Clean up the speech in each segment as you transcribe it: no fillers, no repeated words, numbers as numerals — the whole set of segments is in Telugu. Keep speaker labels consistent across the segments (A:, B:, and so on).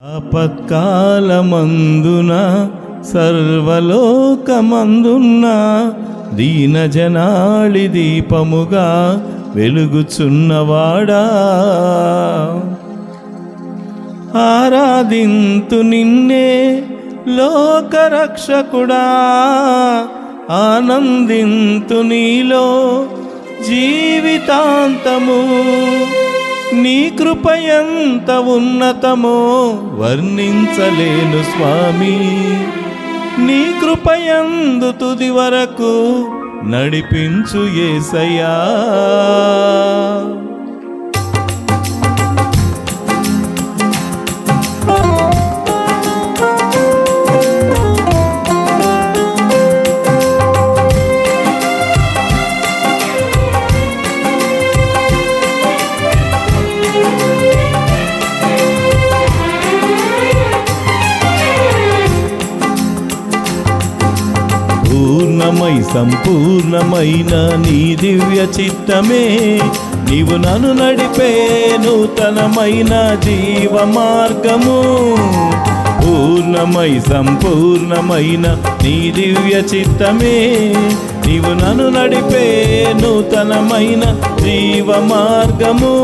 A: ఆపత్కాలమందున సర్వలోకమందున్న దీనజనాళి దీపముగా వెలుగుచున్నవాడా, ఆరాధింతు నిన్నే లోకరక్షకుడా, ఆనందింతు నీలో జీవితాంతము. నీ కృప ఎంత ఉన్నతమో వర్ణించలేను స్వామి, నీ కృపయందు తుది వరకు నడిపించు యేసయ్యా. సంపూర్ణమైన నీ దివ్య చిత్తమే నీవు నన్ను నడిపే నూతనమైన జీవ మార్గము. సంపూర్ణమైన నీ దివ్య చిత్తమే నీవు నన్ను నడిపే నూతనమైన జీవ మార్గము.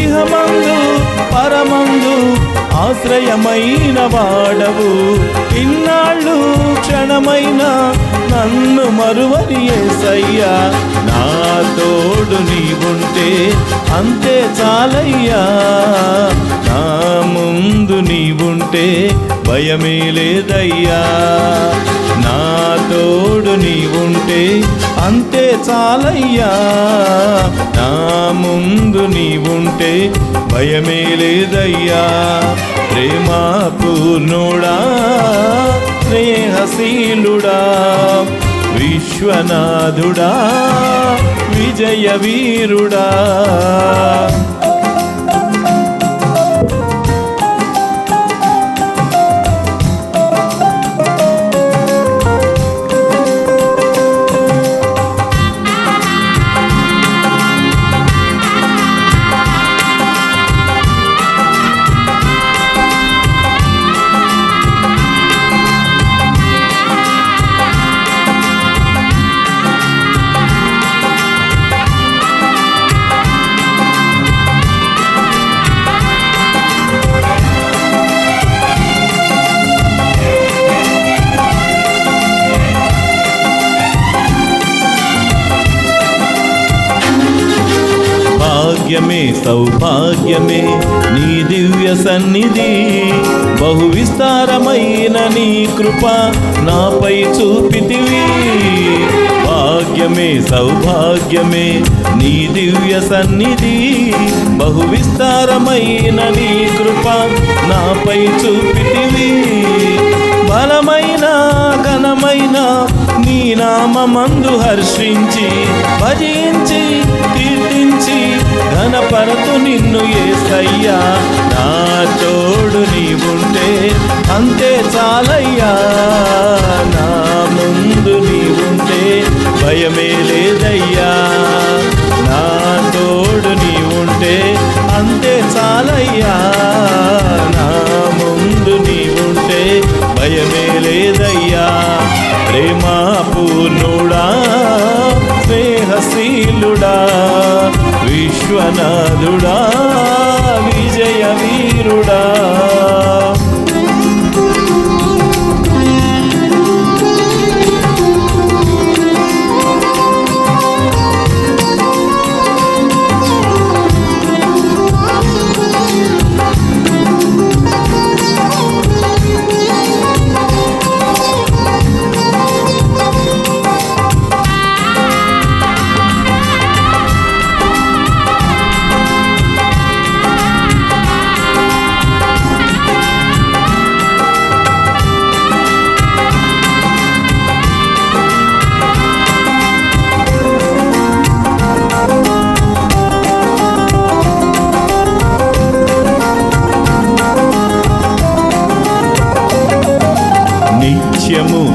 A: ఇహమందు పరమందు ఆశ్రయమైన వాడవు, ఇన్నాళ్ళు క్షణమైన నన్ను మరువని యేసయ్యా. నా తోడు నీవుంటే అంతే చాలయ్యా, నా ముందు నీవుంటే భయమే లేదయ్యా. నా తోడు నీవుంటే అంతే చాలయ్యా, నా ముందు నీవుంటే భయమే లేదయ్యా. ప్రేమా పూర్ణుడా, స్నేహశీలుడా, విశ్వనాథుడా, విజయ వీరుడా, సౌభాగ్యమే నీ దివ్య సన్నిధి. బహు విస్తారమైన నీ కృప నాపై చూపితివి. భాగ్యమే సౌభాగ్యమే నీ దివ్య సన్నిధి. బహు విస్తారమైన నీ కృప నాపై చూపితివి. బలమైన ఘనమైన నీ నామమందు హర్షించి భజించి కీర్తించి ఘనపరతు నిన్ను యేసయ్యా. నా తోడు నీవుంటే అంతే చాలయ్యా, నా ముందు నీవుంటే భయమే లేదయ్యా. నా తోడు నీవుంటే అంతే చాలయ్యా, నా ముందు నీవుంటే భయమే లేదయ్యా. ప్రేమా పూర్ణుడా, స్నేహశీలుడా, విశ్వనాథుడా, విజయ వీరుడా,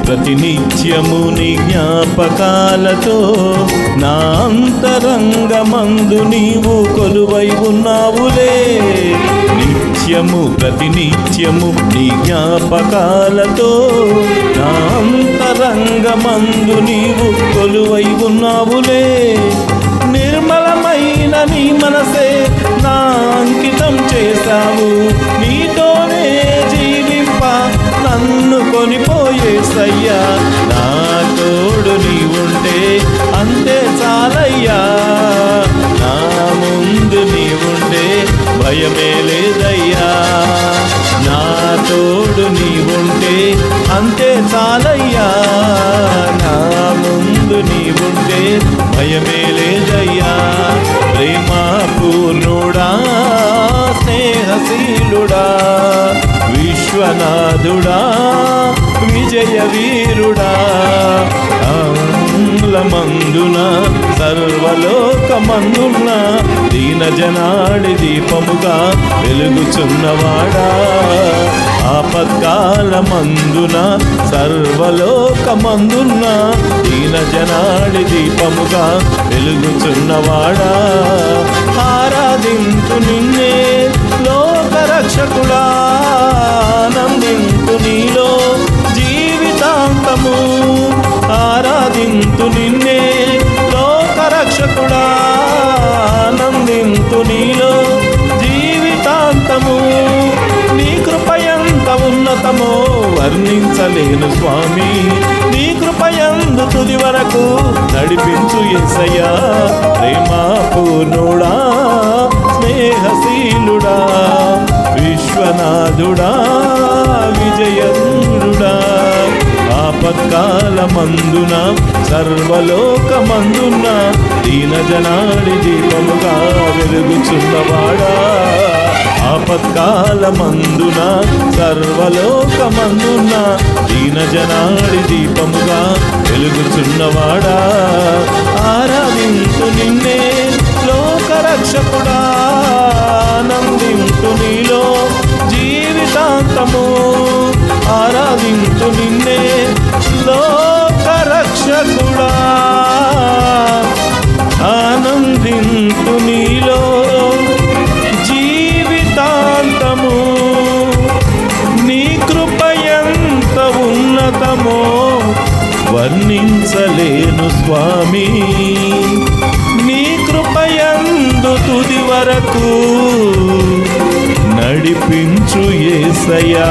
A: ప్రతినిత్యము నీ జ్ఞాపకాలతో నా అంతరంగమందు నీవు కొలువై ఉన్నావులే. నిత్య నిత్యము ప్రతినిత్యము నీ జ్ఞాపకాలతో నా అంతరంగమందు నీవు కొలువై ఉన్నావులే. నిర్మలమైన నీ మనసే నా అంకితం చేశావు. నీతోనే జీవింప నన్ను కొనిపోయేసయ్యా. నా తోడు నీవుంటే అంతే చాలయ్యా. నా ముందు నీవుంటే భయమే లేదయ్యా. నా తోడు నీవుంటే అంతే చాలయ్యా. నా ముందు నీవుంటే భయమే లేదయ్యా. ప్రేమ పూర్ణుడా, స్నేహశీలుడా, విశ్వనాథుడా, విజయ వీరుడా, మందున సర్వలోకమందున్న దీన జనాడి దీపముగా వెలుగుచున్నవాడా. ఆపత్కాలమందున సర్వలోకమందున్న దీన జనాడి దీపముగా వెలుగుచున్నవాడా. ఆరాధింతు నిన్నే లోకరక్షకుడా, ఆనందింతు నీలో జీవితాంతము. ఆరాధింతు నిన్నే లోకరక్షకుడా, ఆనందింతు నీలో జీవితాంతము. నీ కృప ఎంత ఉన్నతమో వర్ణించలేను స్వామి. నీ కృపయందు తుది వరకు నడిపించు యేసయ్యా. ప్రేమ పూర్ణుడా, స్నేహశీలుడా, విశ్వనాథుడా, విజయదుడా, ఆపత్కాలమందున సర్వలోకమందున దీన జనాడి దీపముగా వెలుగుచున్నవాడా. ఆపత్కాలమందున సర్వలోకమందున దీన జనాడి దీపముగా వెలుగుచున్నవాడా. ఆరాధించు నిన్నే లోకరక్షకుడా, ఆనందించు నీలో జీవితాంతము. ఆరాధించు నిన్నే లోకరక్షకుడా, ఆనందించు నీలో జీవితాంతము. నీ కృప ఎంత ఉన్నతమో వర్ణించలేను స్వామి. నీ కృపయందు తుది వరకు నడిపించు యేసయ్యా.